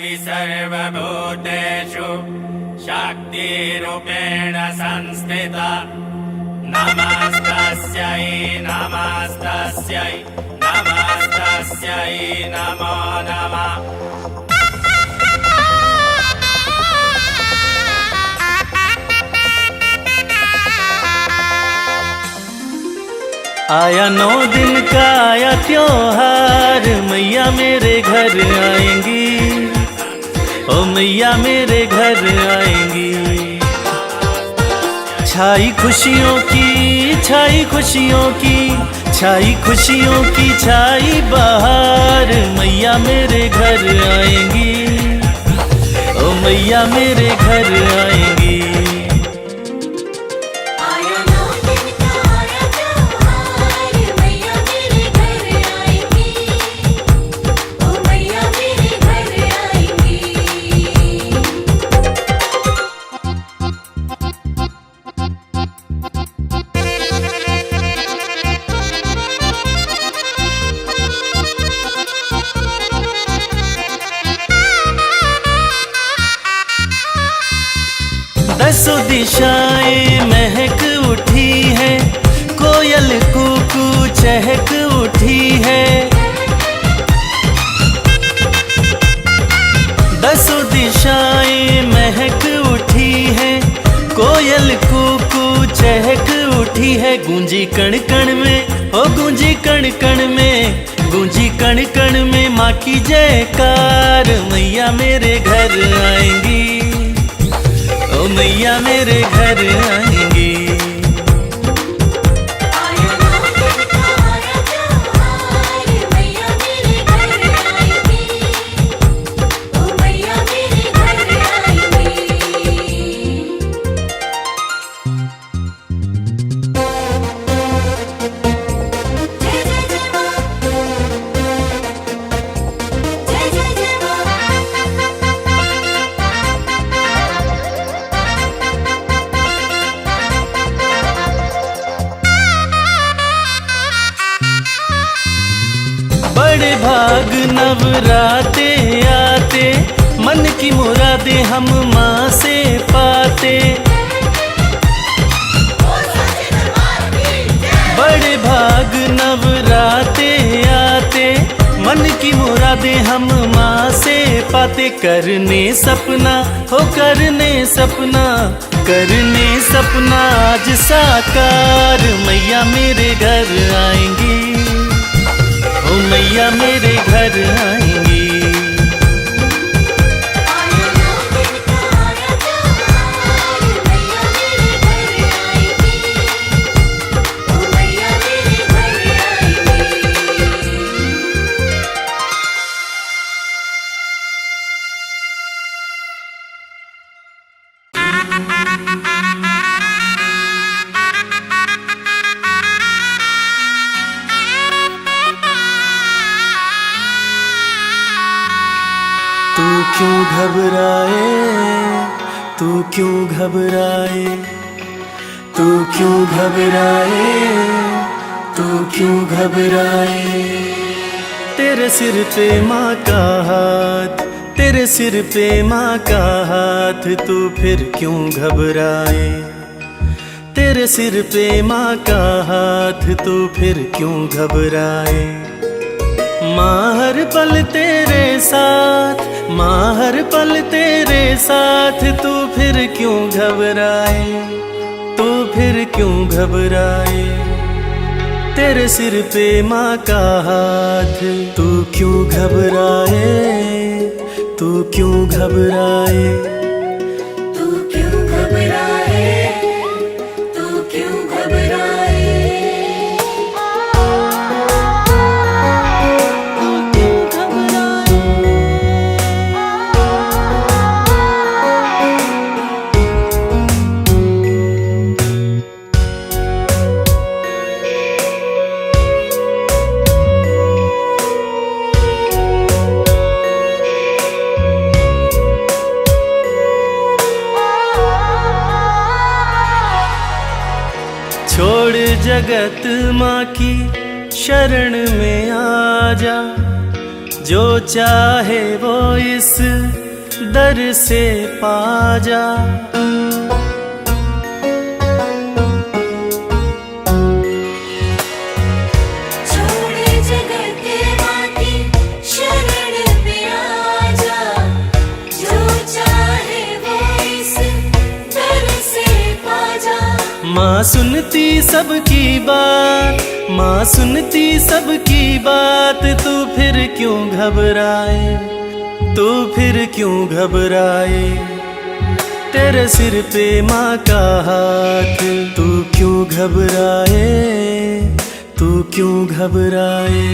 देवी सर्वभूतेषु शक्तिरूपेण संस्थिता नमस्तस्यै नमस्तस्यै नमस्तस्यै नमो नमः। आया 9 दिन का आया त्योहार, मैया मेरे घर आएंगी, ओ मैया मेरे घर आएंगी। छाई खुशियों की छाई खुशियों की छाई खुशियों की छाई बहार, मैया मेरे घर आएंगी, ओ मैया मेरे घर आएंगी। दसों दिशाएं महक उठी है, कोयल कूकू चहक उठी है। दसों दिशाएं महक उठी है, कोयल कूकू चहक उठी है। गूंजी कण कण में ओ गूंजी कण कण में गूंजी कण कण में माँ की जयकार, मैया मेरे घर आएंगी, ओ मैया मेरे घर आएंगी। बड़े भाग नवराते आते, मन की मुरादें हम माँ से पाते। बड़े भाग नवराते आते, मन की मुरादें हम माँ से पाते। करने सपना हो करने सपना करने सपना आज साकार, मैया मेरे घर आएंगी, ओ मैया मेरे घर आएंगी। तू क्यों घबराए तू क्यों घबराए तू क्यों घबराए तू क्यों घबराए। तेरे सिर पे माँ का हाथ तेरे सिर पे माँ का हाथ, तू फिर क्यों घबराए। तेरे सिर पे माँ का हाथ, तू फिर क्यों घबराए। माँ हर पल तेरे साथ माँ हर पल तेरे साथ, तू फिर क्यों घबराए तू फिर क्यों घबराए। तेरे सिर पे माँ का हाथ, तू क्यों घबराए तू क्यों घबराए तू क्यों घबराए तू क्यों घबराए। छोड़ जगत माँ की शरण में आ जा, जो चाहे वो इस दर से पा जा। माँ सुनती सबकी बात, माँ सुनती सबकी बात, तू फिर क्यों घबराए, तू फिर क्यों घबराए। तेरे सिर पे माँ का हाथ, तू क्यों घबराए, तू क्यों घबराए।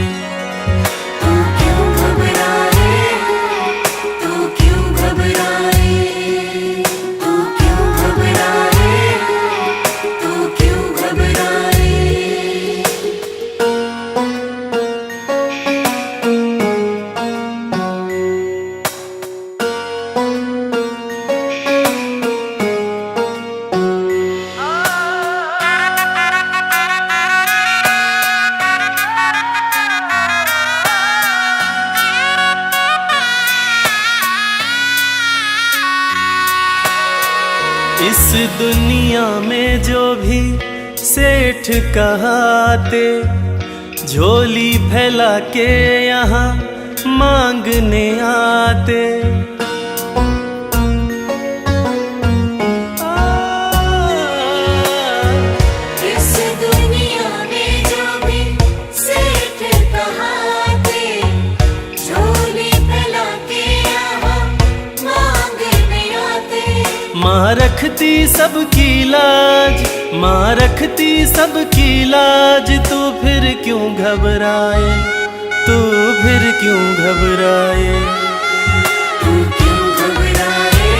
इस दुनिया में जो भी सेठ कहाते, झोली फैला के यहाँ मांगने आते। इस दुनिया में जो भी सेठ कहाते, झोली फैला के यहाँ मांगने आते। माँ रखती सबकी लाज, माँ रखती सबकी लाज, तू फिर क्यों घबराए, तू फिर क्यों घबराए। तू क्यों घबराए,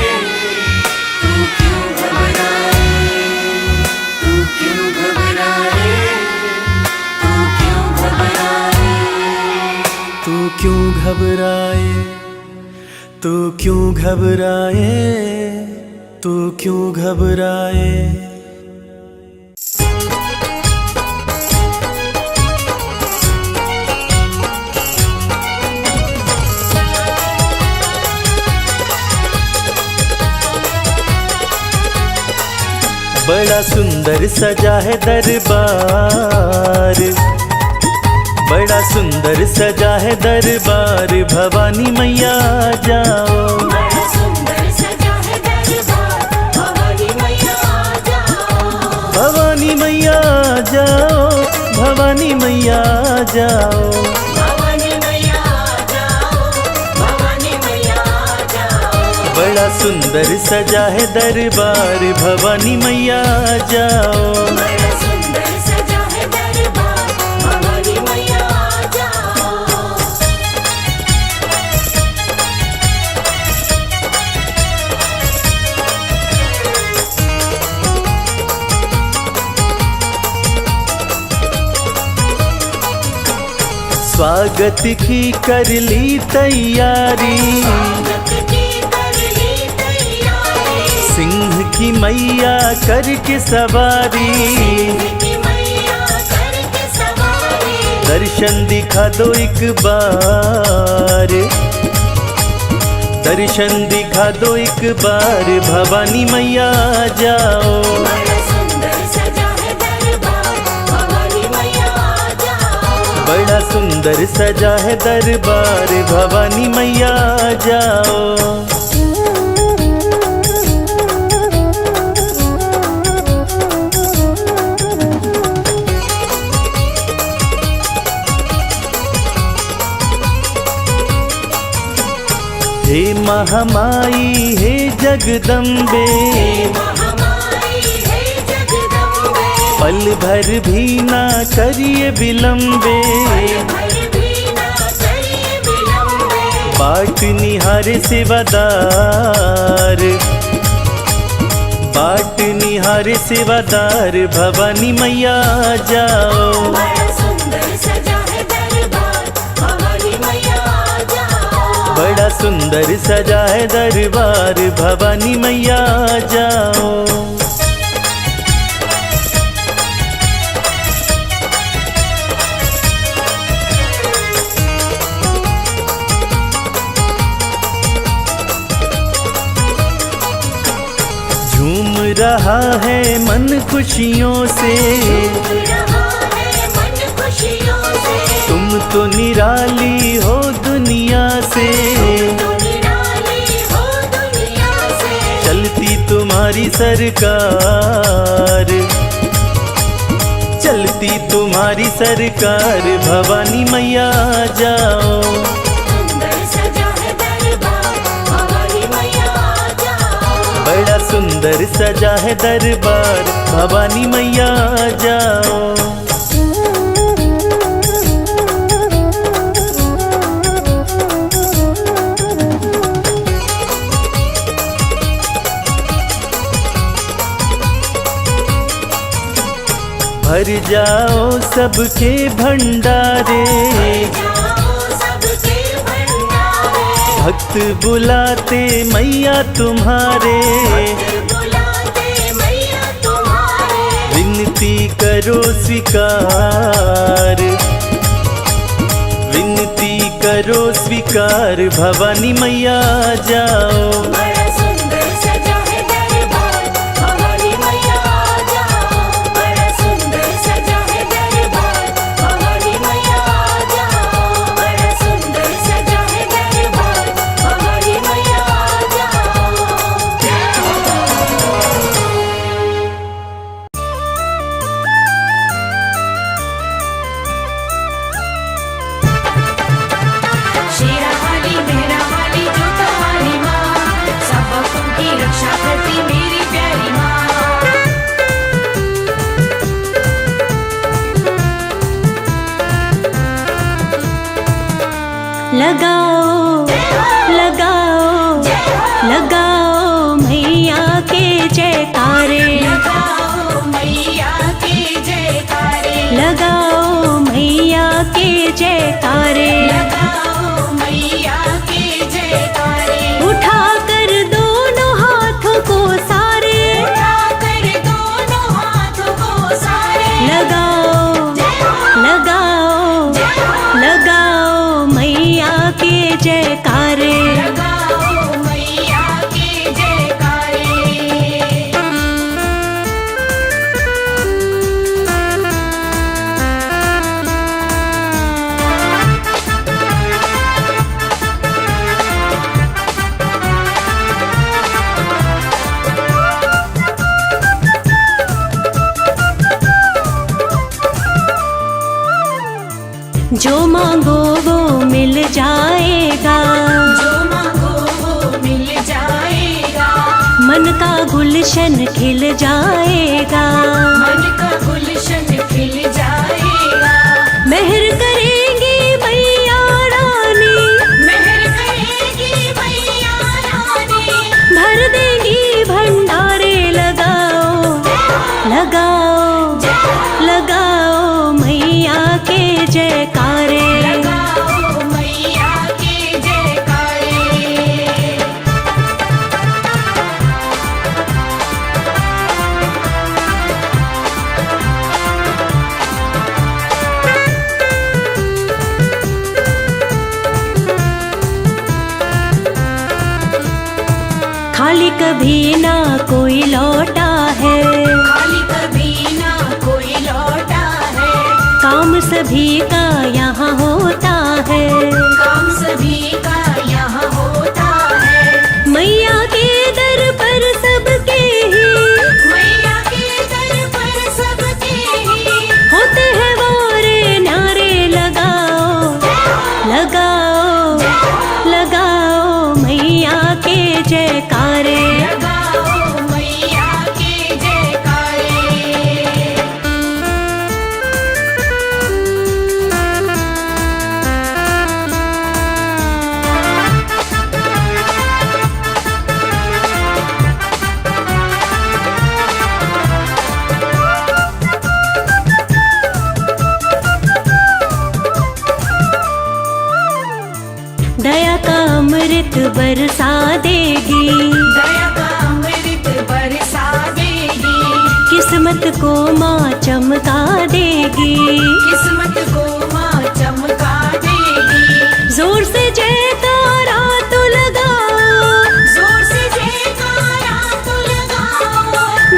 तू क्यों घबराए, तू क्यों घबराए, तू क्यों घबराए, तू क्यों घबराए, तू क्यों घबराए, तू क्यों घबराए। बड़ा सुंदर सजा है दरबार, बड़ा सुंदर सजा है दरबार, भवानी मैया जाओ। बड़ा सुंदर सजा है दरबार, भवानी मैया जाओ। भवानी मैया जाओ, भवानी मैया जाओ। भवानी मैया जाओ, भवानी मैया जाओ। बड़ा सुंदर सजा है दरबार, भवानी मैया जाओ। बड़ा सुंदर सजा है दरबार, भवानी मैया जाओ। स्वागत की कर ली तैयारी, स्वागत की कर ली तैयारी। सिंह की मैया करके सवारी, की मैया करके सवारी। दर्शन दिखा दो एक बार, दर्शन दिखा दो एक बार, भवानी मैया जाओ। बड़ा सुंदर सजा है दरबार, भवानी मैया जाओ। बड़ा सुंदर सजा है दरबार, भवानी मैया जाओ। हे महामाई हे जगदम्बे, महामाई है जगदम्बे। पल भर भी ना करिए विलम्बे, भर भी ना करिए विलम्बे। बाट निहारे सेवादार, बाट निहारे सेवादार, भवानी मैया जाओ। बड़ा सुंदर सजा है दरबार, भवानी मैया जाओ। बड़ा सुंदर सजा है दरबार, भवानी मैया जाओ। रहा है मन खुशियों से, झूम रहा है मन खुशियों से। तुम तो निराली हो दुनिया से, तुम निराली हो दुनिया से। चलती तुम्हारी सरकार, चलती तुम्हारी सरकार, भवानी मैया आ जाओ। सुंदर सजा है दरबार, भवानी मैया आ जाओ। बड़ा सुंदर सजा है दरबार, भवानी मैया आ जाओ। भर जाओ सबके भंडारे, जाओ सबके भंडारे। भक्त बुलाते मैया तुम्हारे, बुलाते मैया तुम्हारे। विनती करो स्वीकार, विनती करो स्वीकार, भवानी मैया आ जाओ। बड़ा सुंदर सजा है दरबार, भवानी मैया आ जाओ। बड़ा सुंदर सजा है दरबार, भवानी मैया आ जाओ। बड़ा सुंदर सजा है दरबार, भवानी मैया आ जाओ। शेरा वाली मेहरा वाली जो तुम्हारी माँ, सब भक्तों की रक्षा करती मेरी प्यारी माँ। लगाओ लगाओ लगाओ मैया के जयकारे, लगाओ मैया के जयकारे। लगाओ मैया के जयकारे। लगाओ मैया के जयकारे। उठा कर दोनों हाथों को सारे, उठाकर दोनों हाथों को सारे। लगाओ लगाओ लगाओ मैया के जयकारे। लगाओ मैया के जयकारे। जो मांगो वो मिल जाएगा, जो मांगो वो मिल जाएगा। मन का गुलशन खिल जाएगा। मन का गुलशन खिल जाएगा। मेहर करेंगी मैया रानी, मेहर करेगी मैया रानी। भर देंगी भंडारे। लगाओ लगाओ लगाओ मैया के जयकारे। लगाओ मैया के जयकारे। खाली कभी ना कोई लौटा है, खाली कभी ना कोई लौटा है। काम सभी का यहाँ होता है। काम सभी का यहाँ होता है। मैया के दर पर सबके ही मैया के दर पर सबके ही होते हैं वारे न्यारे। लगाओ लगाओ लगाओ मैया के जयकारे। लगाओ मैया के जयकारे। दया का अमृत बरसा देगी, दया का अमृत बरसा देगी। किस्मत को माँ चमका देगी। किस्मत को माँ चमका देगी। जोर से जयकारा तो लगाओ, जोर से जयकारा तो लगाओ।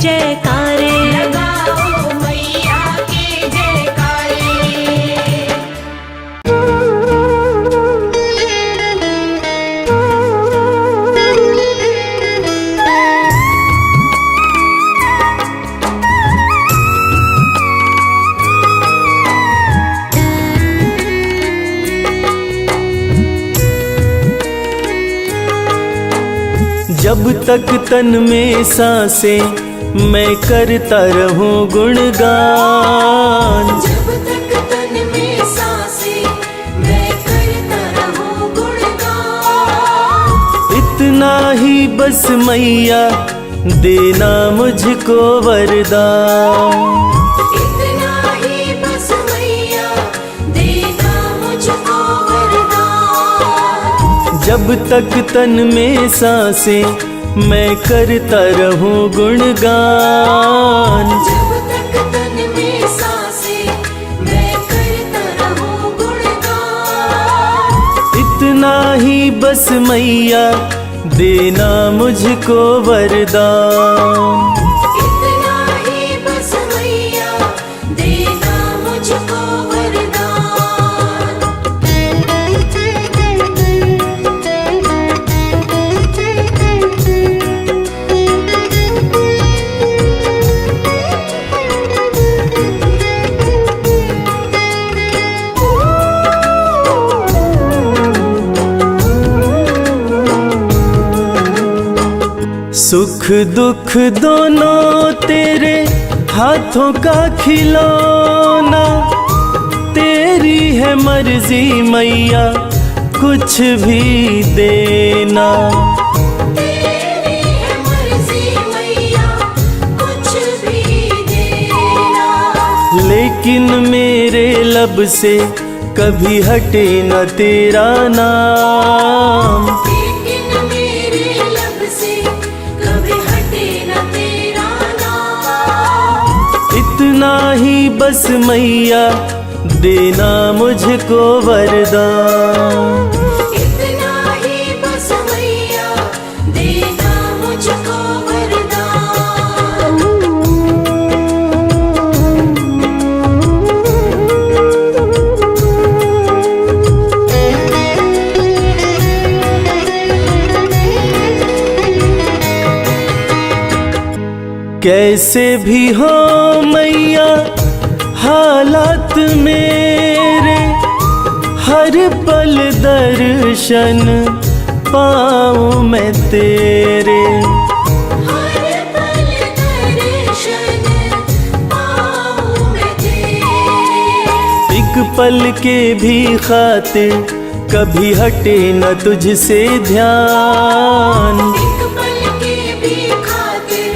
जयकारे। लगाओ मैया के जयकारे। जब तक तन में सांसें मैं करता रहूं गुणगान। जब तक तन में सांसें मैं करता रहूं गुणगान। इतना ही बस मैया देना मुझको वरदान। इतना ही बस मैया देना मुझको वरदान। जब तक तन में सांसें मैं करता रहूं गुणगान। जब तक तन में सांसें मैं करता रहूं गुणगान। इतना ही बस मैया देना मुझको वरदान। इतना ही बस मैया देना मुझको वरदान। सुख दुख दोनों तेरे हाथों का खिलौना। तेरी है मर्जी मैया कुछ भी देना। तेरी है मर्जी मैया कुछ भी देना। लेकिन मेरे लब से कभी हटे न तेरा नाम। लेकिन मेरे लब से कभी हटे न तेरा नाम। इतना ही बस मैया देना मुझको वरदान। इतना ही बस मैया देना मुझको वरदान। कैसे भी हो मैया हालात मेरे, हर पल दर्शन पाऊं मैं तेरे। हर पल दर्शन पाऊं मैं तेरे। एक पल के भी खातिर कभी हटे न तुझसे ध्यान। एक पल के भी खातिर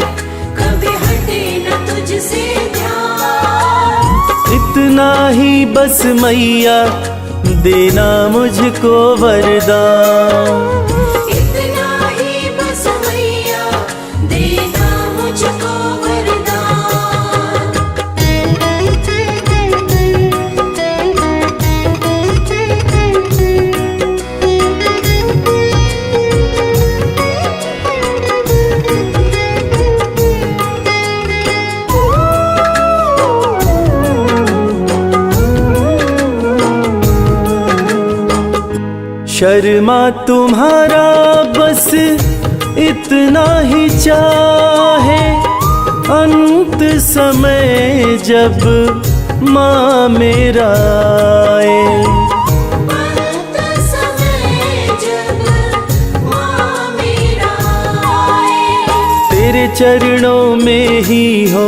कभी हटे न तुझसे ध्यान। इतना ही बस मैया देना मुझको वरदान। इतना ही बस मैया देना मुझको वरदान। शर्मा तुम्हारा बस इतना ही चाहे, अंत समय जब माँ मेरा आए। अंत समय जब माँ मेरा आए। तेरे चरणों में ही हो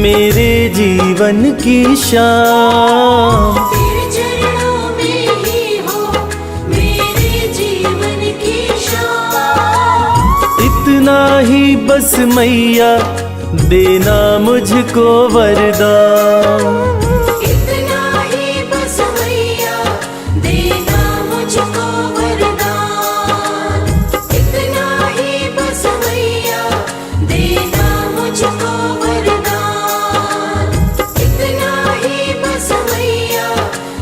मेरे जीवन की शाम। तेरे चरणों में ही हो मेरे जीवन की शाम। इतना ही बस मैया देना मुझको वरदान। इतना ही बस मैया देना मुझको वरदान। इतना ही बस मैया देना मुझको वरदान। इतना ही बस मैया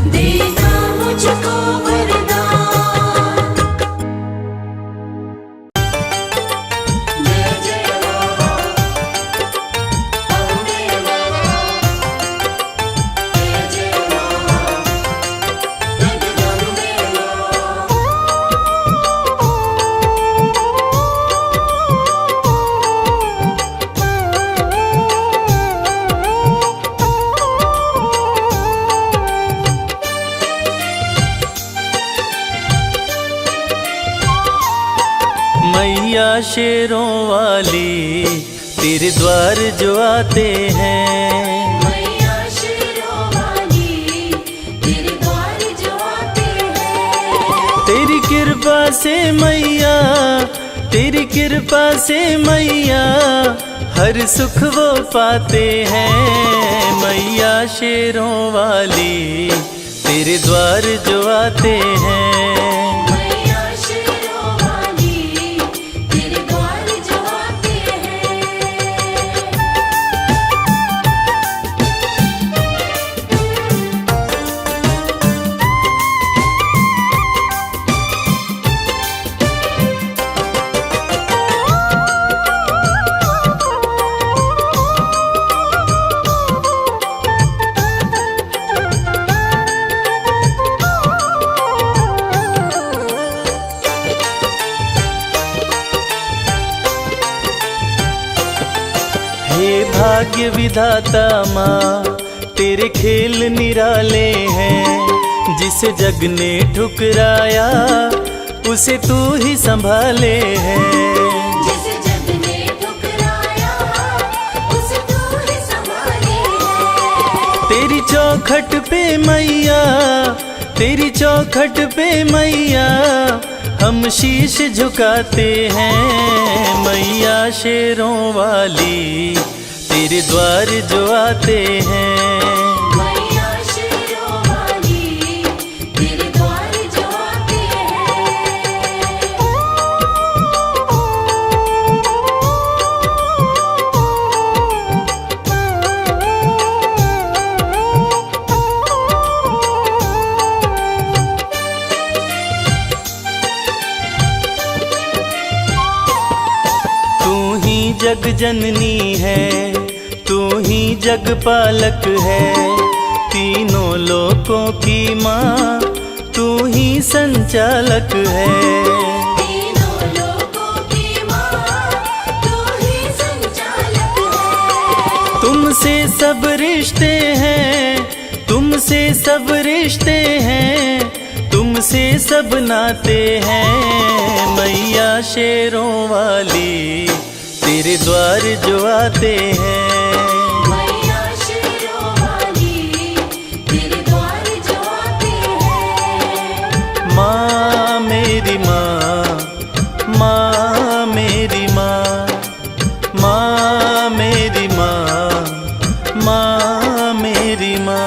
देना मुझको वरदान। जय जय माँ, मैया शेरों वाली तेरे द्वार जो आते हैं। मैया शेरों वाली तेरे द्वार जो आते हैं। तेरी कृपा से मैया, तेरी कृपा से मैया हर सुख वो पाते हैं। मैया शेरों वाली तेरे द्वार जो आते हैं। मैया शेरों वाली तेरे द्वार जो आते हैं। हे भाग्य विधाता माँ तेरे खेल निराले हैं। जिसे जग ने ठुकराया उसे तू ही संभाले हैं। जिसे जग ने ठुकराया उसे तू ही संभाले है। तेरी चौखट पे मैया, तेरी चौखट पे मैया हम शीश झुकाते हैं। मैया शेरों वाली तेरे द्वार जो आते हैं। मैया शेरों वाली तेरे द्वार जो आते तू ही जग जननी है, तू ही जग पालक है। तीनों लोकों की माँ तू ही संचालक है। तीनों लोकों की माँ तू ही संचालक है। तुमसे सब रिश्ते हैं, तुमसे सब रिश्ते हैं, तुमसे सब नाते हैं। मैया शेरों वाली तेरे द्वार जो आते हैं। मैया शेरों वाली तेरे द्वार जो आते हैं। माँ मेरी माँ, माँ मेरी माँ, माँ मेरी माँ, माँ मेरी माँ।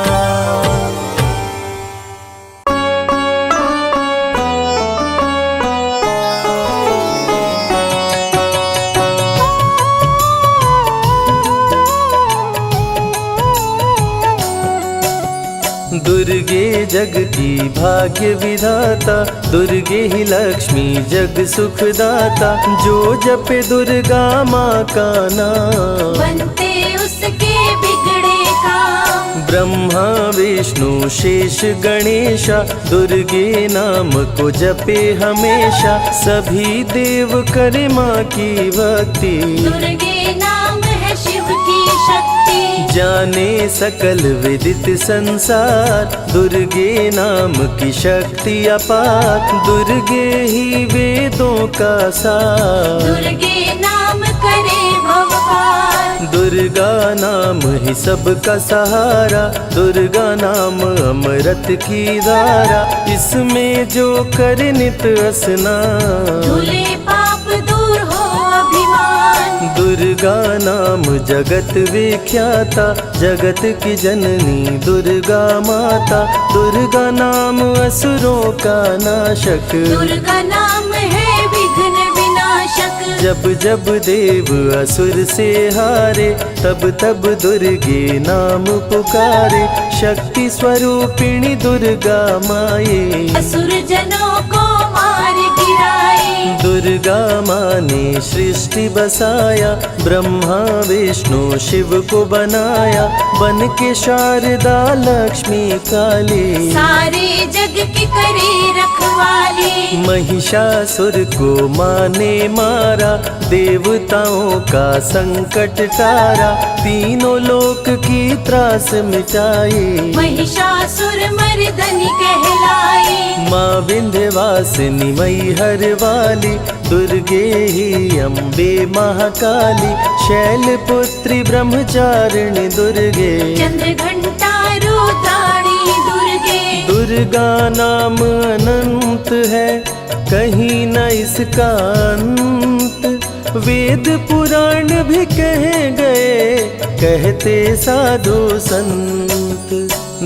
दुर्गे जग की भाग्य विधाता, दुर्गे ही लक्ष्मी जग सुखदाता। जो जपे दुर्गा माँ का नाम बनते उसके बिगड़े काम। ब्रह्मा विष्णु शेष गणेशा, दुर्गे नाम को जपे हमेशा। सभी देव करे माँ की भक्ति, दुर्गे नाम है शिव की शक्ति। जाने सकल विदित संसार, दुर्गे नाम की शक्ति अपार। दुर्गे ही वेदों का सार, दुर्गे नाम करे भवपार। दुर्गा नाम ही सबका सहारा। दुर्गा नाम अमृत की धारा, इसमें जो करे नित स्नान। धुले पाप दूर हो अभिमान। दुर्गा नाम जगत विख्याता, जगत की जननी दुर्गा माता। दुर्गा नाम असुरों का नाशक, दुर्गा नाम है विघ्न विनाशक। जब जब देव असुर से हारे, तब तब दुर्गे नाम पुकारे। शक्ति स्वरूपिणी दुर्गा माये, असुर जनों को मार गिराए। दुर्गा माँ ने सृष्टि बसाया, ब्रह्मा विष्णु शिव को बनाया। बन के शारदा लक्ष्मी काली, सारे जग की करे रखवाली। वाली। महिषासुर को माने मारा, देवताओं का संकट टारा, तीनों लोक की त्रास मिटाई। महिषासुर मर्दनी कहलाई। माँ विंध्यवासिनी मैहर वाली, दुर्गे ही अम्बे महाकाली, शैलपुत्री ब्रह्मचारिणी दुर्गे। चंद्रघंटा रुद्राणी दुर्गे। दुर्गा नाम अनंत है, कहीं न इसका अंत, वेद पुराण भी कह गए, कहते साधु संत।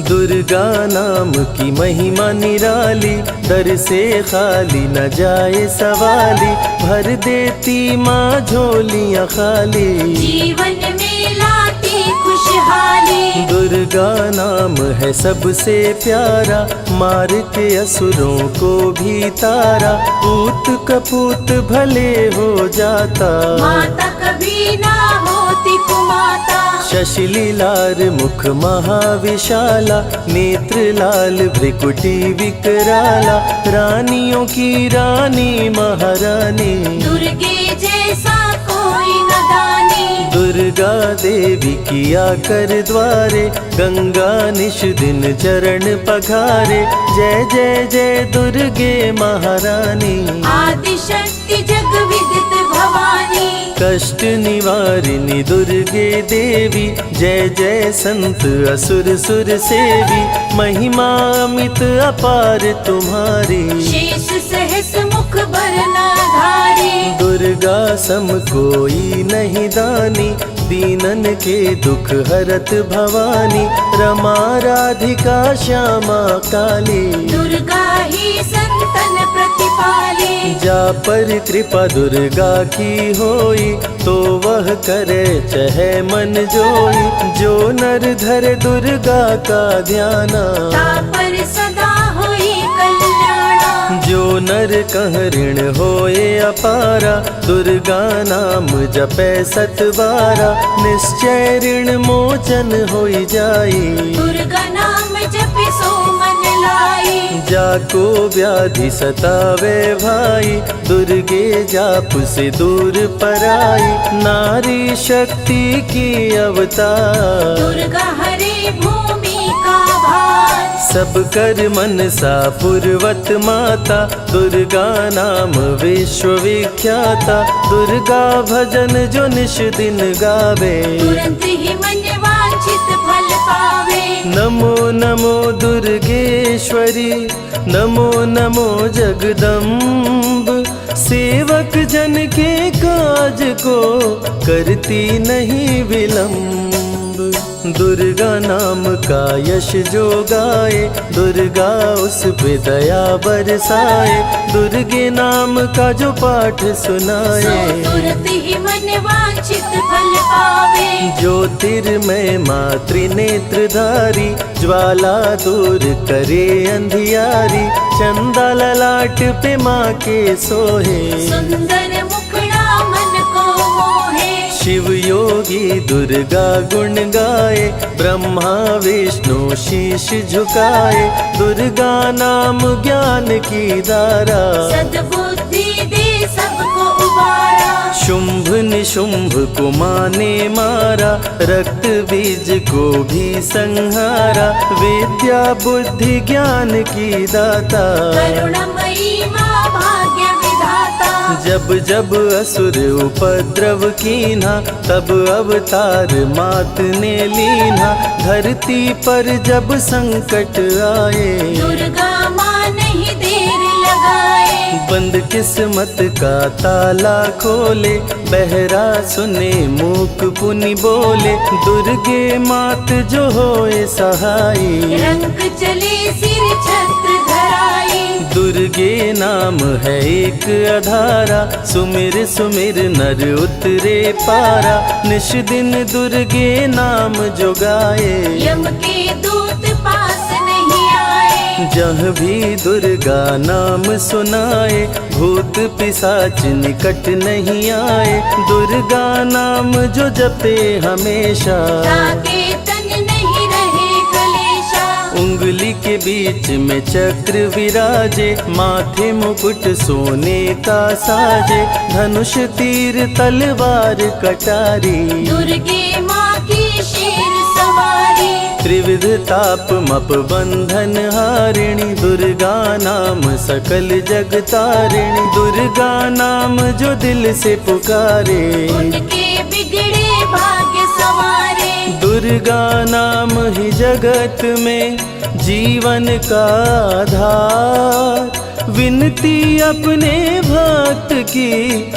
दुर्गा नाम की महिमा निराली, दर से खाली न जाए सवाली, भर देती माँ झोलियाँ खाली, जीवन में लाती खुशहाली। दुर्गा नाम है सबसे प्यारा, मार के असुरों को भी तारा, पूत कपूत भले हो जाता, माता कभी ना होती कुमाता। शशिलीलार मुख महाविशाला, नेत्र लाल भ्रिकुटी विकराला, रानियों की रानी महारानी, दुर्गे जैसा कोई न दानी। दुर्गा देवी किया कर द्वारे, गंगा निश दिन चरण पखारे, जय जय जय दुर्गे महारानी, आदि शक्ति जग विदित भवानी। कष्ट निवारिणी दुर्गे देवी, जय जय संत असुर सुर सेवी, महिमा अमित अपार तुम्हारी, शेष सहस मुख भरना धारी। दुर्गा सम कोई नहीं दानी, दीनन के दुख हरत भवानी, रमा राधिका श्यामा काली, दुर्गा ही संतन प्रतिपाली। जा पर कृपा दुर्गा की होई, तो वह करे चहे मन जोई, जो नर धरे दुर्गा का ध्याना, तापर सदा होई कल्याणा। जो नर कह ऋण होए अपारा, दुर्गा नाम जपे सतबारा, निश्चय ऋण मोचन होई जाई, दुर्गा नाम जपे सो मन लाई। जाको व्याधि सतावे भाई, दुर्गे जाप से दूर पराई, नारी शक्ति की अवतार, दुर्गा हरे भूमि का भार। सब कर मन सा पूर्वत माता, दुर्गा नाम विश्व विख्याता, दुर्गा भजन जो निश दिन गावे, तुरंत ही मन वांछित फल पावे। नमो नमो दुर्गेश्वरी, नमो नमो जगदम्ब, सेवक जन के काज को करती नहीं विलम्ब। दुर्गा नाम का यश जो गाए, दुर्गा उस पे दया बरसाए, दुर्गे नाम का जो पाठ सो सुनाए, तुरंत ही मन वांछित फल पावे। ज्योतिर्मय मातृ नेत्रधारी, ज्वाला दूर करे अंधियारी, चंदा ललाट पे माँ के सोहे, सुंदर मुखड़ा मन को मोहे। शिव योगी दुर्गा गुण गाए, ब्रह्मा विष्णु शीश झुकाए, दुर्गा नाम ज्ञान की धारा, सद्बुद्धि दे सबको उबारा। शुंभ निशुंभ को माने मारा, रक्त बीज को भी संहारा, विद्या बुद्धि ज्ञान की दाता, करुणमयी माँ भाग्य विधाता। जब जब असुर उपद्रव कीन्हा, तब अवतार मात ने लीन्हा, धरती पर जब संकट आए, दुर्गा माँ नहीं देर लगाए। बंद किस्मत का ताला खोले, बहरा सुने मूक पुनि बोले, दुर्गे मात जो होए सहाई, रंग चले सिर छत्र धराई। दुर्गे नाम है एक अधारा, सुमिर सुमिर नर उतरे पारा, निश दिन दुर्गे नाम जो गाए, यम के दूत पास नहीं आए। जहाँ भी दुर्गा नाम सुनाए, भूत पिशाच निकट नहीं आए, दुर्गा नाम जो जपे हमेशा, ताके तन नहीं रहे कलेशा। उंगली अंगुली के बीच में चक्र विराजे, माथे मुकुट सोने का साजे, धनुष तीर तलवार कटारी, दुर्गे माँ की शेर सवारी। त्रिविध ताप मप बंधन हारिणी, दुर्गा नाम सकल जग तारिणी, दुर्गा नाम जो दिल से पुकारे, उनके बिगड़े भाग्य सवारे। दुर्गा नाम ही जगत में जीवन का आधार, विनती अपने भक्त की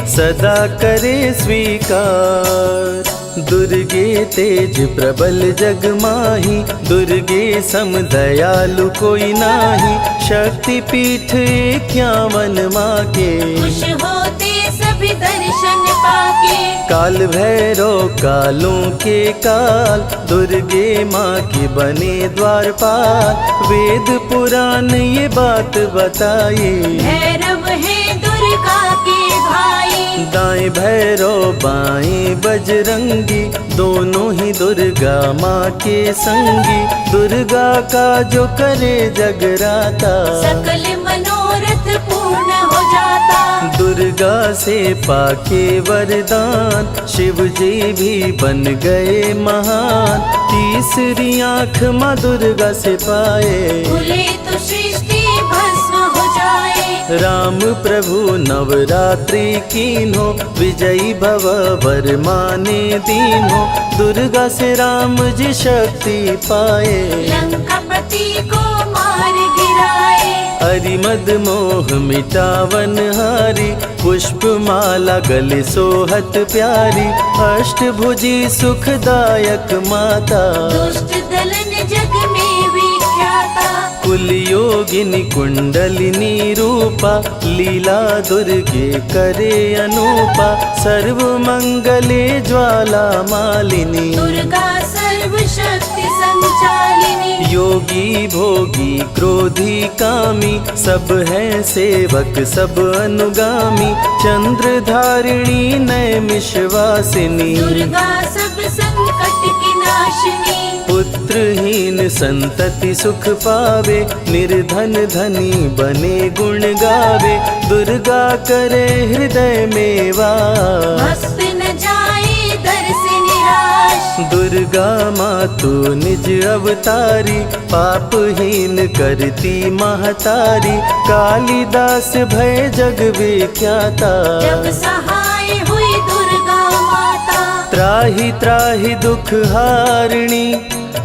सदा करे स्वीकार। दुर्गे तेज प्रबल जग माही, दुर्गे सम दयालु कोई नाही, शक्ति पीठ 51 माँ के, खुश होते सभी दर्शन पाके। काल भैरव कालों के काल, दुर्गे माँ के बने द्वारपाल, वेद पुराण ये बात बताए, भैरव है दुर्गा के भाई। दाएं भैरव बाएं बजरंगी, दोनों ही दुर्गा माँ के संगी, दुर्गा का जो करे जगराता, सकल मनोरथ पूर्ण हो जाता। दुर्गा से पाके वरदान, शिव जी भी बन गए महान, तीसरी आँख माँ दुर्गा से पाए, खुले तो सृष्टि भस्म हो जाए। राम प्रभु नवरात्रि कीन्हो, विजयी भव वर माने दीन्हो, दुर्गा से राम जी शक्ति पाए, लंकापति को मार गिराए। हरिमद मोह मिटावन हारी, पुष्प माला गले सोहत प्यारी, अष्टभुजी सुखदायक माता, दुष्ट दलन जग में विख्याता। कुल योगिनी कुंडलिनी रूपा, लीला दुर्गे करे अनूपा, सर्व मंगले ज्वाला मालिनी, दुर्गा सर्व शक्ति संचालिनी। योगी भोगी क्रोधी कामी, सब हैं सेवक सब अनुगामी, चंद्र धारिणी नैमिषवासिनी, दुर्गा सब संकट की नाशिनी। पुत्रहीन संतति सुख पावे, निर्धन धनी बने गुण गावे, दुर्गा करे हृदय में वास, भक्त न जाए दर से निराश। दुर्गा माँ तू निज अवतारी, पापहीन करती महतारी, कालिदास भय जग विख्याता, जब सहाय हुई दुर्गा माता। त्राहि त्राहि दुख हारिणी,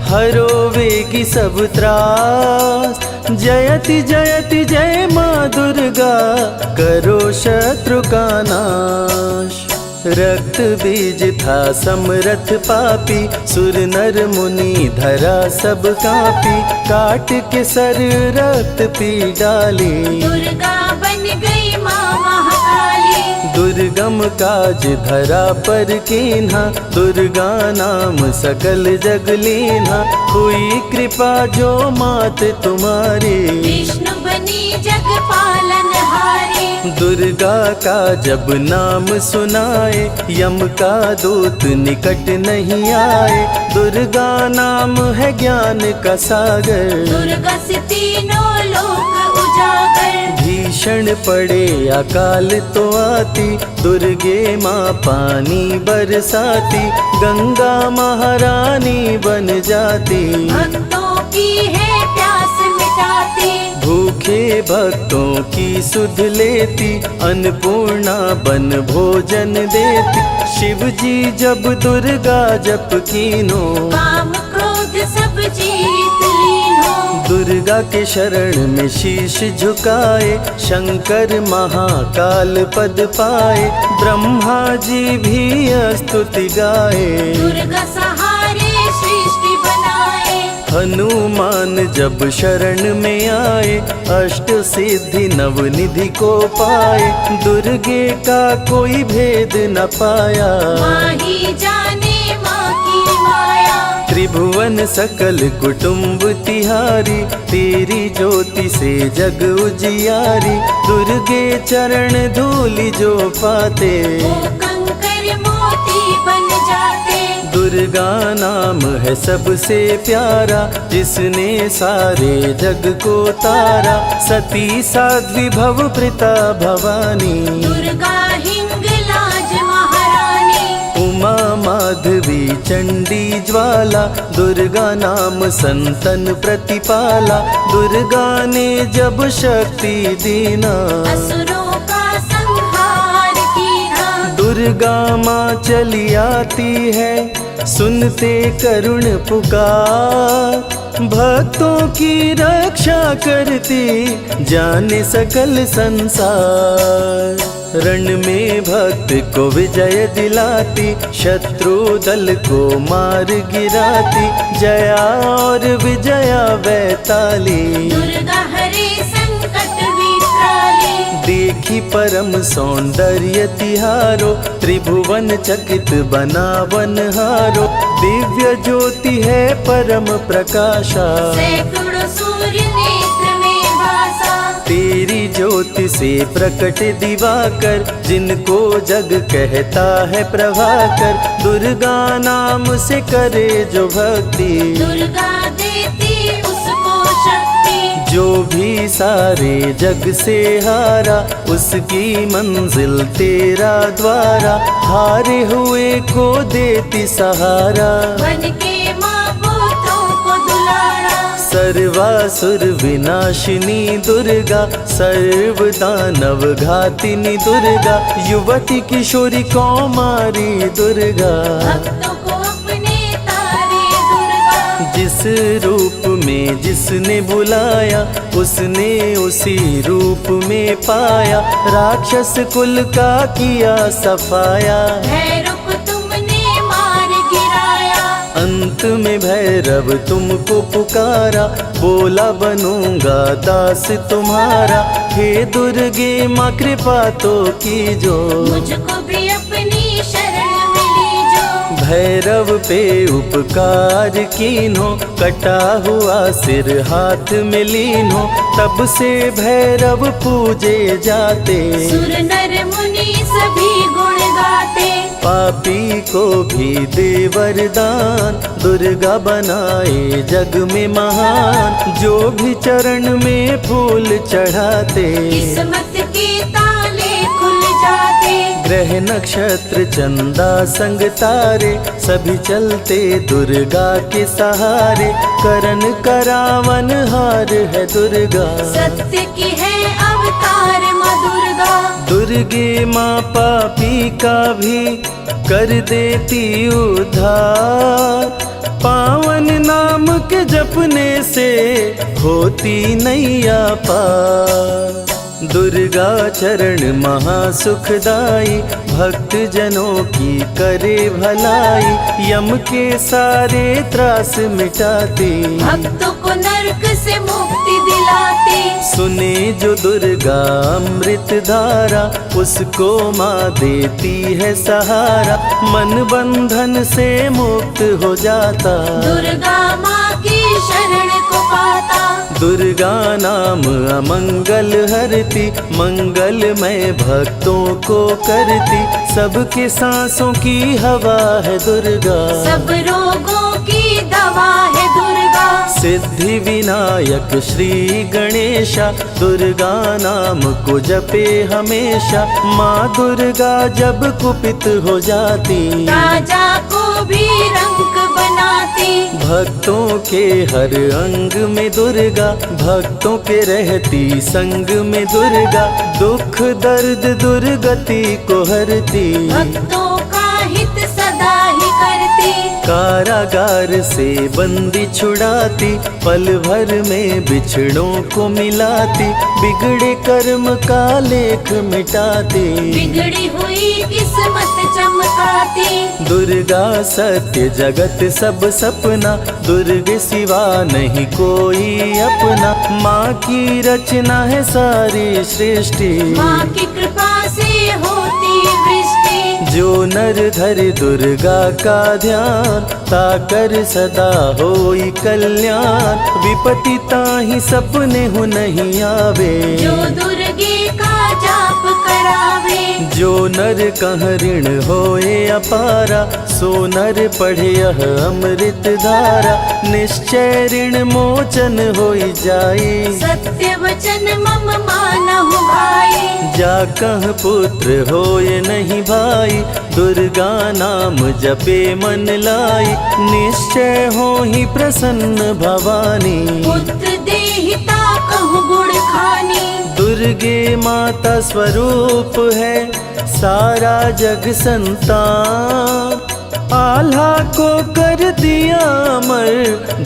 हरो वेगी सब त्रास, जयति जयति जय माँ दुर्गा, करो शत्रु का नाश। रक्त बीज था समरथ पापी, सुर नर मुनि धरा सब कापी, काट के सर रक्त पी डाली, दुर्गा बन गई माँ महाकाली। दुर्गम काज धरा पर कीन्हा, दुर्गा नाम सकल जग लीन्हा, हुई कृपा जो मात तुम्हारी, विष्णु बनी जग पालनहारी। दुर्गा का जब नाम सुनाए, यम का दूत निकट नहीं आए, दुर्गा नाम है ज्ञान का सागर, दुर्गा से तीनों लोक उजागर। भीषण पड़े अकाल तो आती, दुर्गे माँ पानी बरसाती, गंगा महारानी बन जाती, भक्तों की है प्यास मिटाती। भूखे भक्तों की सुध लेती, अन्नपूर्णा बन भोजन देती, शिव जी जब दुर्गा जप कीनो, काम क्रोध सब जीत लीनो। दुर्गा के शरण में शीश झुकाए, शंकर महाकाल पद पाए, ब्रह्मा जी भी स्तुति गाए, दुर्गा सहारे सृष्टि बनाए। हनुमान जब शरण में आए, अष्ट सिद्धि नवनिधि को पाए, दुर्गे का कोई भेद न पाया, माँ ही जाने माँ की माया। त्रिभुवन सकल कुटुंब तिहारी, तेरी ज्योति से जग उजियारी, दुर्गे चरण धूलि जो पाते, वो कंकर मोती बन जाते। दुर्गा दुर्गा नाम है सबसे प्यारा, जिसने सारे जग को तारा। सती साध्वी भव प्रीता भवानी, दुर्गा हिंगलाज महारानी। उमा माधवी चंडी ज्वाला, दुर्गा नाम संतन प्रतिपाला। दुर्गा ने जब शक्ति दीना, असुरों का संहार कीना। दुर्गा माँ चली आती है, सुनते करुण पुकार। भक्तों की रक्षा करती, जाने सकल संसार। रण में भक्त को विजय दिलाती, शत्रु दल को मार गिराती। जया और विजया वैताली, दुर्गा हरे संकट विकराली। देखी परम सौंदर्य तिहारो, त्रिभुवन चकित बनावन हारो। दिव्य ज्योति है परम प्रकाशा, सैकड़ों सूर्य नेत्र में भासा। तेरी ज्योति से प्रकट दिवाकर, जिनको जग कहता है प्रभाकर। दुर्गा नाम से करे जो भक्ति, दुर्गा देती उसको शक्ति। जो भी सारे जग से हारा, उसकी मंजिल तेरा द्वारा। हारे हुए को देती सहारा, बन के माँ पुत्रों को दुलारा। सर्वासुर विनाशिनी दुर्गा, सर्व दानव घातिनी दुर्गा। युवती किशोरी कौमारी दुर्गा, भक्तों को अपने तारे दुर्गा। जिस रूप में जिसने बुलाया, उसने उसी रूप में पाया। राक्षस कुल का किया सफाया, भैरव तुमने मार गिराया। अंत में भैरव तुमको पुकारा। बोला बनूंगा दास तुम्हारा। हे दुर्गे माँ कृपा तो कीजो, मुझको भी अपनी शरण में लीजो। भैरव पे उपकार कीन्हो, कटा हुआ सिर हाथ में लीन्हो। तब से भैरव पूजे जाते, सुर नर मुनि सभी गुण गाते। पापी को भी दे वरदान, दुर्गा बनाए जग में महान। जो भी चरण में फूल चढ़ाते, किस्मत के ताले खुल जाते। ग्रह नक्षत्र चंदा संग तारे, सभी चलते दुर्गा के सहारे। करन करावन हार है दुर्गा, सत्य की है अवतार माँ दुर्गा। दुर्गे माँ पापी का भी कर देती उद्धार। पावन नाम के जपने से होती नैया पार। दुर्गा चरण महासुखदाई, भक्त जनों की करे भलाई। यम के सारे त्रास मिटाती, भक्तों को नरक से मुक्ति दिलाती। सुने जो दुर्गा अमृत धारा, उसको माँ देती है सहारा। मन बंधन से मुक्त हो जाता, दुर्गा माँ की शरण को पाता। दुर्गा नाम अमंगल हरती, मंगलमय भक्तों को करती। सबके सांसों की हवा है दुर्गा, सब रोगों की दवा है दुर्गा। सिद्धि विनायक श्री गणेशा, दुर्गा नाम को जपे हमेशा। माँ दुर्गा जब कुपित हो जाती, राजा को भी रंग बनाती। भक्तों के हर अंग में दुर्गा, भक्तों के रहती संग में दुर्गा। दुख दर्द दुर्गति को हरती, भक्तों का हित सदा ही करती। कारागार से बंदी छुड़ाती, पल भर में बिछड़ों को मिलाती। बिगड़े कर्म का लेख मिटाती, बिगड़ी हुई किस्मत चमकाती। दुर्गा सत्य जगत सब सपना, दुर्गे सिवा नहीं कोई अपना। माँ की रचना है सारी सृष्टि, माँ की कृपा से होती वृष्टि। जो नर धर दुर्गा का ध्यान, ताकर सदा होई कल्याण। विपत्ति ताहि सपने हो नहीं आवे, जो दुर्गे का जाप कर करावे। जो नर कह ऋण होए अपारा, सो नर पढ़े यह अमृत धारा। निश्चय ऋण मोचन होई जाई, सत्य वचन मम मानहु भाई। जा कह पुत्र होए नहीं भाई, दुर्गा नाम जपे मन लाई। निश्चय हो ही प्रसन्न भवानी, पुत्र देहिता कहु गुण खानी। दुर्गे माता स्वरूप है सारा जग संतान। आल्हा को कर दिया अमर,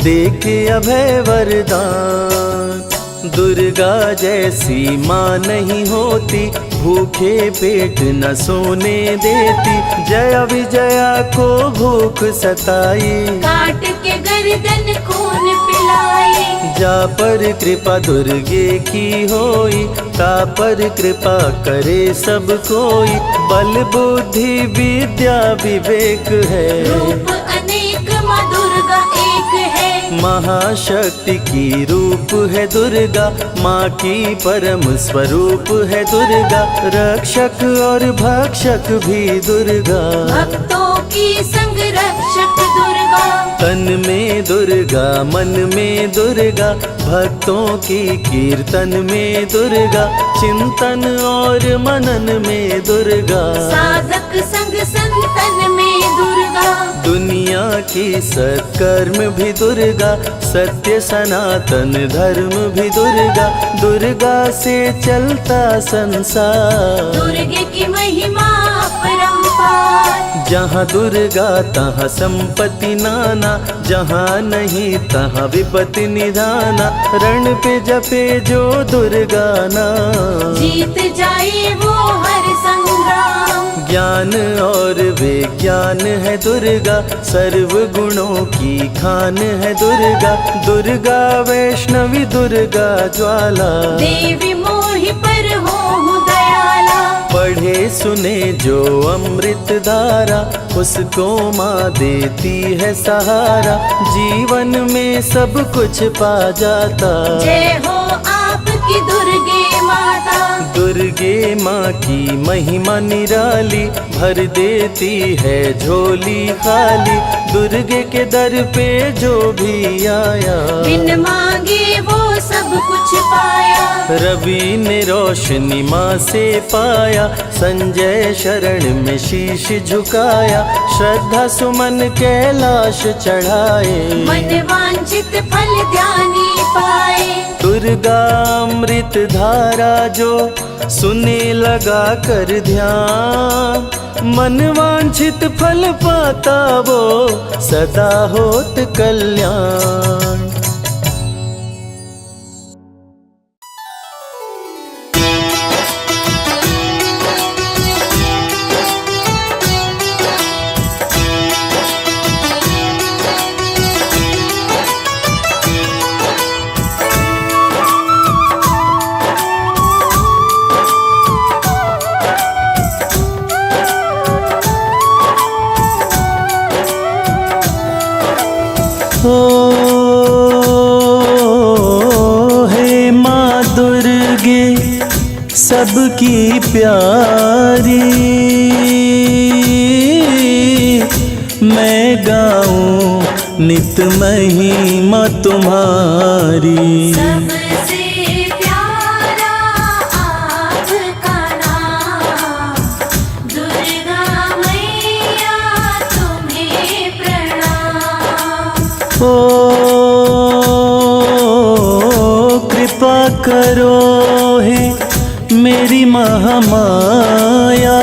देके अभय वरदान। दुर्गा जैसी माँ नहीं होती, भूखे पेट न सोने देती। जया विजया को भूख सताई, काट के गर्दन खून पिलाई। जा पर कृपा दुर्गे की होई, ता पर कृपा करे सब कोई। बल बुद्धि विद्या विवेक है, रूप अनेक माँ दुर्गा एक है। महाशक्ति की रूप है दुर्गा, माँ की परम स्वरूप है दुर्गा। रक्षक और भक्षक भी दुर्गा, भक्तों की संग रक्षक दुर्गा। तन में दुर्गा मन में दुर्गा, भक्तों की कीर्तन में दुर्गा। चिंतन और मनन में दुर्गा, साधक संग संतन में दुर्गा। दुनिया की सत्कर्म भी दुर्गा, सत्य सनातन धर्म भी दुर्गा। दुर्गा से चलता संसार, दुर्गे की महिमा अपरंपार। जहाँ दुर्गा तहाँ संपत्ति नाना, जहाँ नहीं तहाँ विपत्ति निधाना। रण पे जपे जो दुर्गा नाम, जीत जाए वो हर संग्राम। ज्ञान और विज्ञान है दुर्गा, सर्व गुणों की खान है दुर्गा। दुर्गा वैष्णवी दुर्गा ज्वाला, देवी मोहि पर हो दयाला। पढ़े सुने जो अमृत धारा, उसको माँ देती है सहारा। जीवन में सब कुछ पा जाता, जय हो आपकी दुर्गे माता। दुर्गे माँ की महिमा निराली, भर देती है झोली खाली। दुर्गे के दर पे जो भी आया, बिन मांगे वो सब कुछ पाया। रवि ने रोशनी माँ से पाया, संजय शरण में शीश झुकाया। श्रद्धा सुमन कैलाश चढ़ाए, मन वांछित फल ध्यानी पाए। दुर्गा अमृत धारा जो सुने लगा कर ध्यान। मन वांछित फल पाता वो, सदा होत कल्याण। हे माँ दुर्गे सबकी प्यारी, मैं गाऊं नित महिमा तुम्हारी। सबसे प्यारा आपका नाम, दुर्गा मैया तुम्हें प्रणाम। कृपा करो हे मेरी महामाया,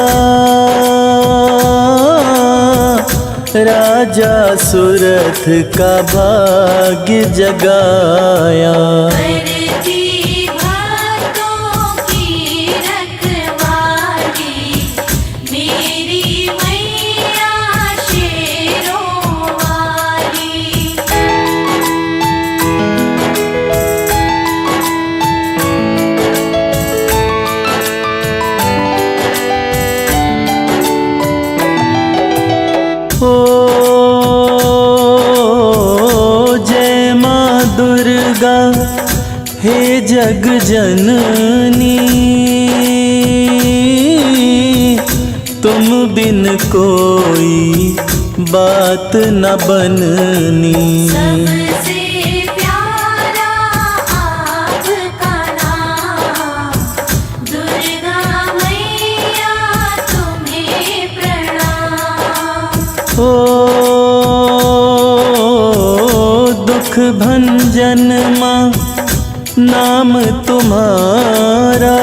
राजा सुरथ का भाग्य जगाया। करती भक्तों की रखवाली, मेरी मैया शेरों वाली। जय माँ दुर्गा हे जग जननी, तुम बिन कोई बात न बननी। सबसे प्यारा आपका नाम, दुर्गा मैया तुम्हें प्रणाम। ओ दुख भंजन माँ नाम तुम्हारा,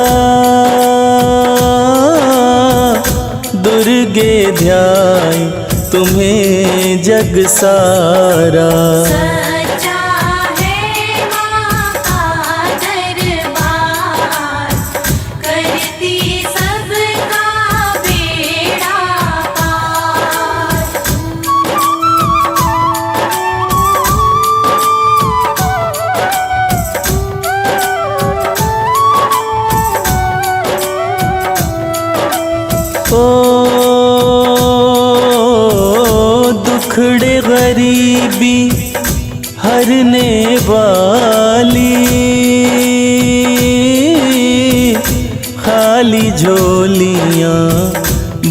दुर्गे ध्याय तुम्हें जग सारा। सच्चा है माँ का दरबार, करती सबका बेड़ा पार। ओ दुखड़े गरीबी हरने वाली, खाली झोलियाँ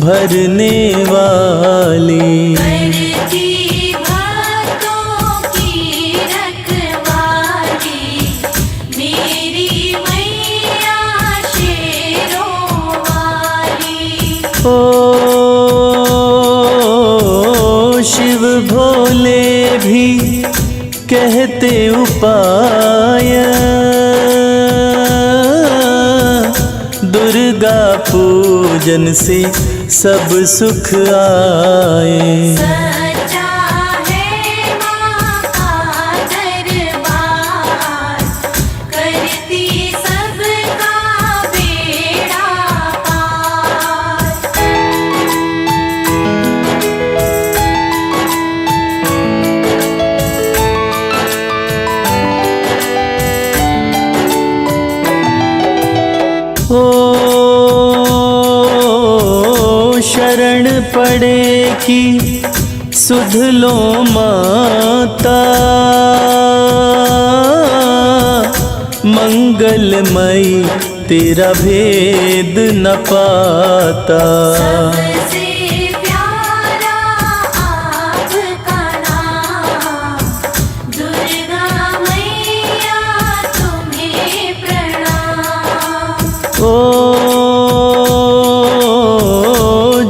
भरने वाली। करती भक्तों की रखवाली, मेरी मैया शेरों वाली। ओ शिव भोले भी कहते उपाय, दुर्गा पूजन से सब सुख आए। सच्चा है माँ का दरबार, करती सबका बेड़ा पार। ओ शरण पड़े की सुध लो माता, मंगलमयी तेरा भेद न पाता। सबसे प्यारा आपका नाम, दुर्गा मैया तुम्हें प्रणाम। ओ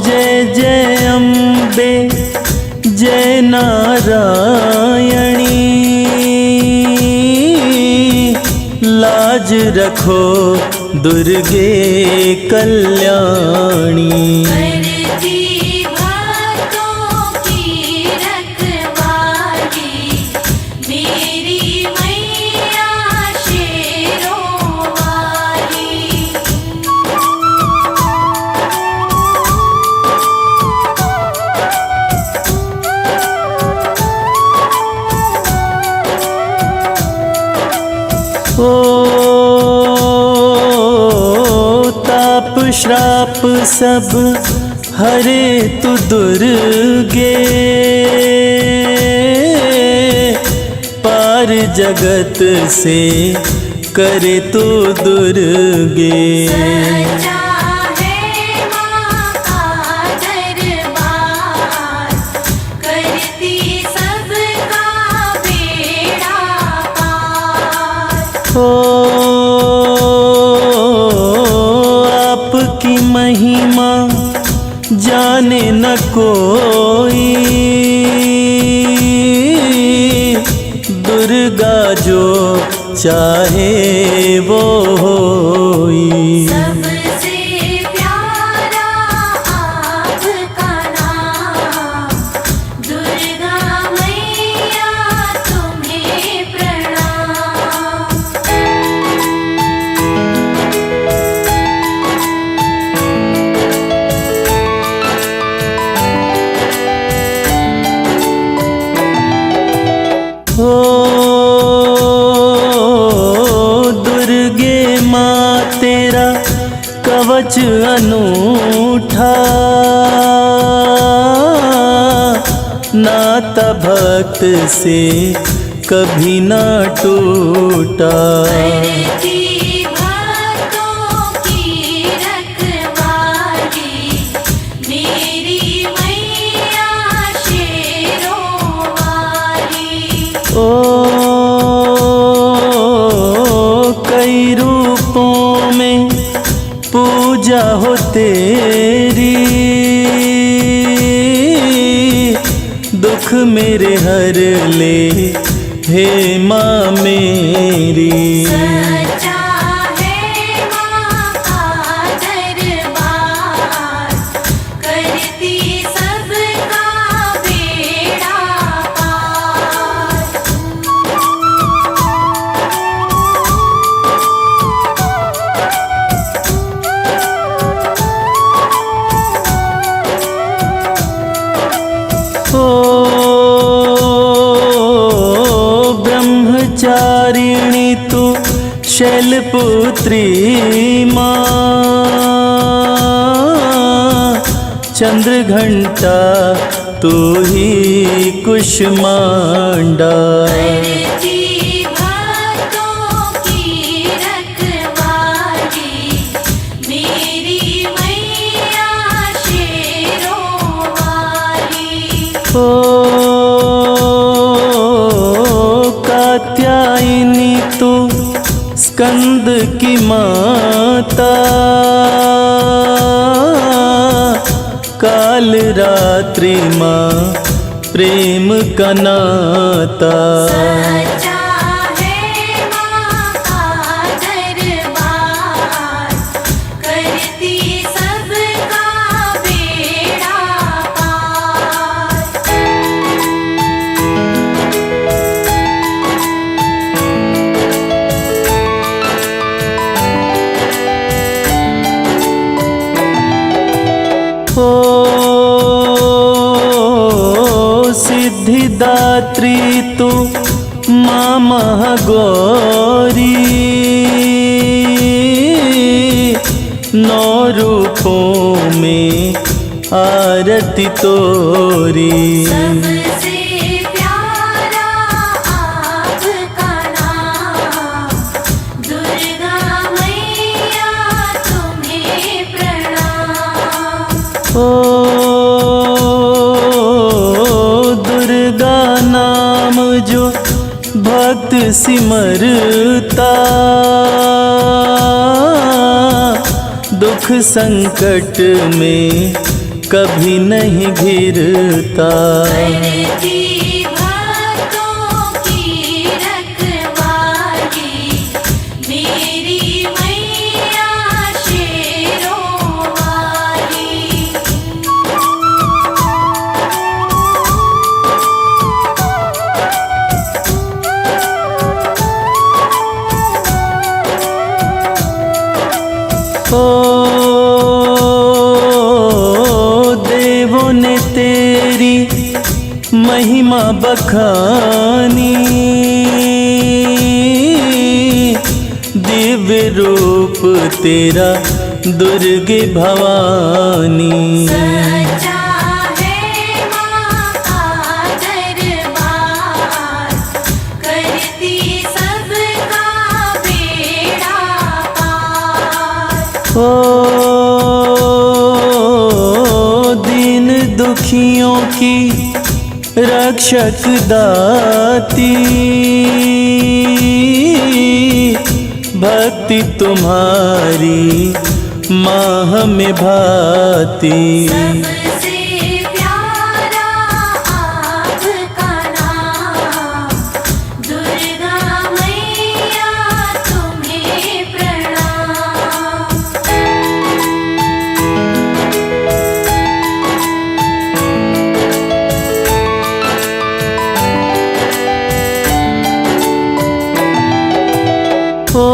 जय जय अम्बे जय नारायणी, लाज रखो दुर्गे कल्याणी। करती भक्तों की रखवाली, मेरी मैया शेरों वाली। ओ ताप श्राप सब हरे तु दुर्गे, पार जगत से करे तू दुर्गे। सच्चा है माँ का दरबार, करती सबका बेड़ा पार। ओ आपकी महिमा जाने न कोई, दुर्गा जो चाहे वो होई। सबसे प्यारा आपका नाम, दुर्गा मैया तुम्हें प्रणाम। ओ दुर्गे माँ तेरा कवच अनूठा, नाता भक्त से कभी ना टूटा। करती भक्तों की रखवाली, ओ कई रूपों में पूजा हो तेरी, दुख मेरे हर ले हे माँ मेरी। सच्चा है माँ का दरबार, करती सबका बेड़ा पार। ओ ब्रह्मचारिणी तू शैलपुत्री माँ, चंद्रघंटा तू ही कुष्मांडा। करती भक्तों की रखवाली, मेरी मैया शेरों वाली। ओ कात्यायनी तू स्कंद की माता, काल रात्रि माँ प्रेम का नाता। सच्चा है माँ का दरबार, करती सबका बेड़ा पार। ओ सिद्धिदात्री तू माँ महागौरी, नौ रूपों में आरती तोरी। सबसे प्यारा आपका नाम, दुर्गा मैया तुम्हें प्रणाम। ओ दुर्गा नाम जो भक्त सिमरता, दुख संकट में कभी नहीं घिरता। करती भक्तों की रखवाली, मेरी मैया शेरों वाली। ओ देवों ने तेरी महिमा बखानी, दिव्य रूप तेरा दुर्गे भवानी। सच्चा है माँ का दरबार, करती सबका बेड़ा पार। ओ दीन दुखियों की रक्षक दाती, भक्ति तुम्हारी माँ हमें भाती। सबसे प्यारा आपका नाम, दुर्गा मैया तुम्हें प्रणाम। ओ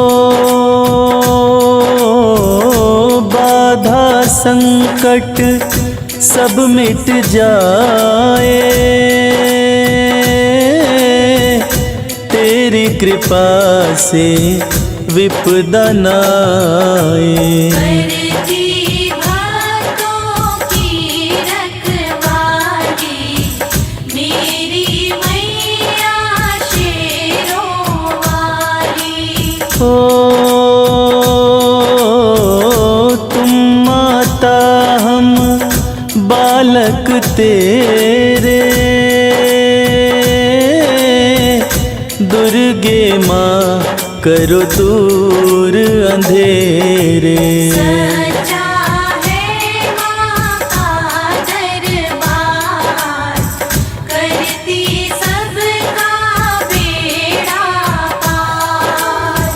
बाधा संकट सब मिट जाए, तेरी कृपा से विपदा न आए। करती भक्तों की रखवाली, मेरी मैया शेरों वाली। ओ तुम माता हम बालक तेरे, लगे माँ करो दूर अंधेरे। सच्चा है माँ का दरबार, करती सबका बेड़ा पार।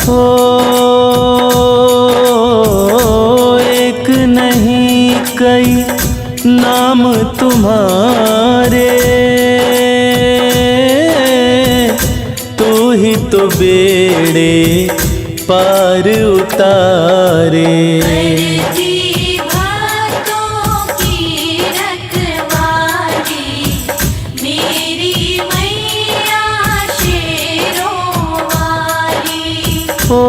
ओ एक नहीं कई नाम तुम्हारे, तू ही तो बेड़े पार उतारे। करती भक्तों की रखवाली, मेरी मैया शेरों वाली। ओ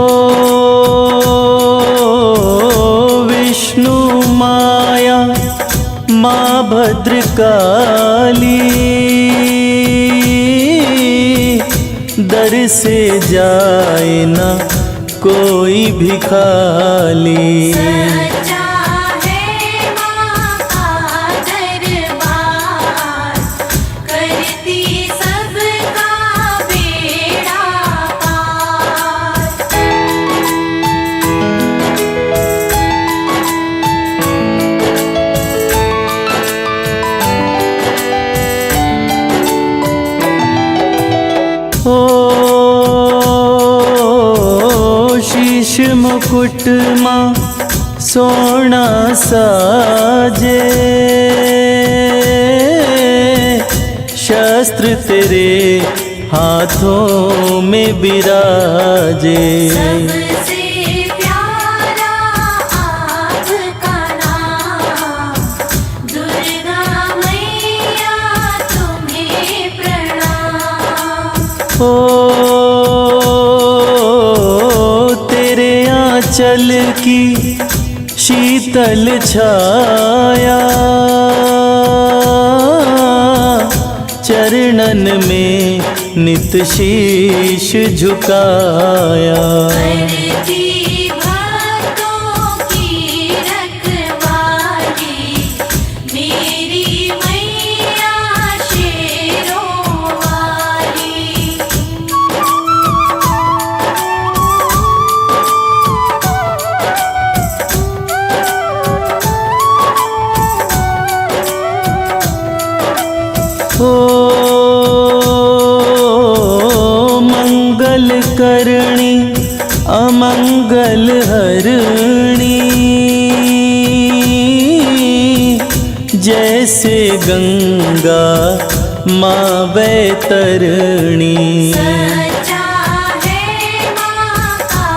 विष्णु माया माँ भद्रकाली, दर से जाए ना कोई भी खाली। सच्चा है माँ का दरबार, करती सबका बेड़ा पार। ओ शीश मुकुट माँ सोना साजे, शस्त्र तेरे हाथों में विराजे। सबसे प्यारा आपका नाम, दुर्गा मैया तुम्हें प्रणाम। ओ तेरे आंचल की शीतल छाया, चरणन में नित शीश झुकाया। करती भक्तों की रखवाली, मेरी मैया शेरों वाली। ओ मंगल करणी अमंगल हरणी, जैसे गंगा माँ वैतरणी। सच्चा है माँ का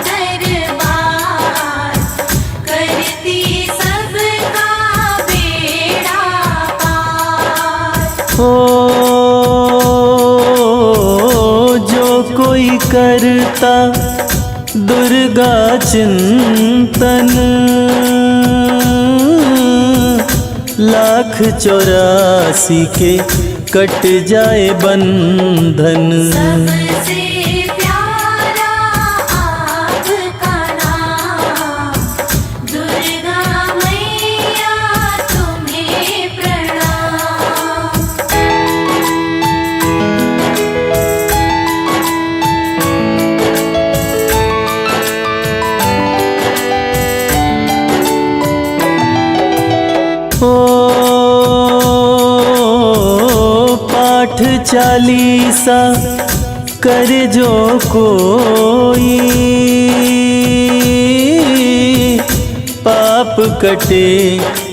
दरबार, करती सबका बेड़ा पार। ओ जो कोई करता दुर्गा चिंतन, 1,84 के कट जाए बंधन। सबसे प्यारा आपका नाम, दुर्गा मैया तुम्हें प्रणाम। ओ पाठ चालीसा कर जो कोई, पाप कटे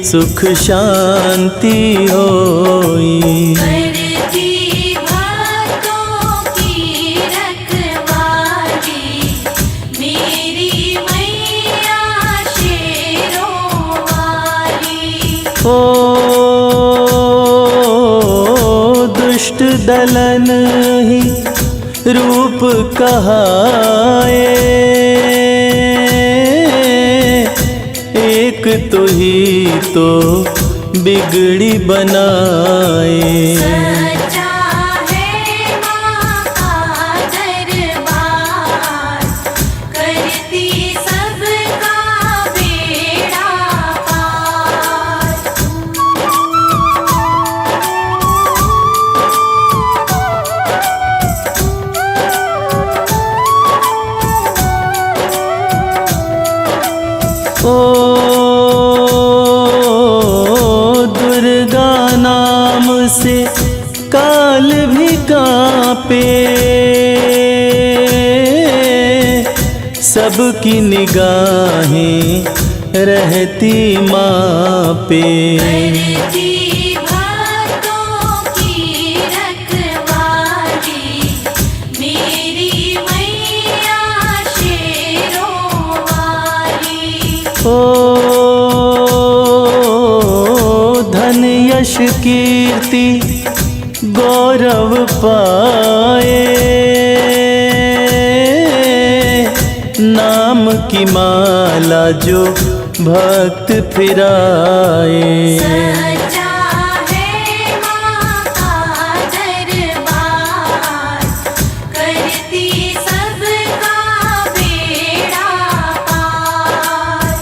सुख शांति होई। करती भक्तों की रखवाली, मेरी मैया शेरों वाली। ओ दुष्ट दलन ही रूप कहाए, एक तो ही तो बिगड़ी बनाए। सच्चा है माँ का दरबार, करती भी कांपे, सबकी निगाहें रहती माँ पे। करती भक्तों की रखवाली मेरी मैया शेरों वाली। ओ धन यश कीर्ति गौरव पाए, नाम की माला जो भक्त फिराए। सच्चा है माँ का दरबार, करती सबका बेड़ा पार।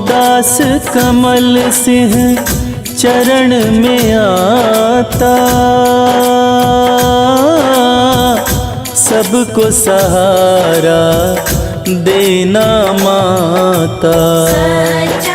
दास कमल सिंह चरण में आता, सबको सहारा देना माता। सच्चा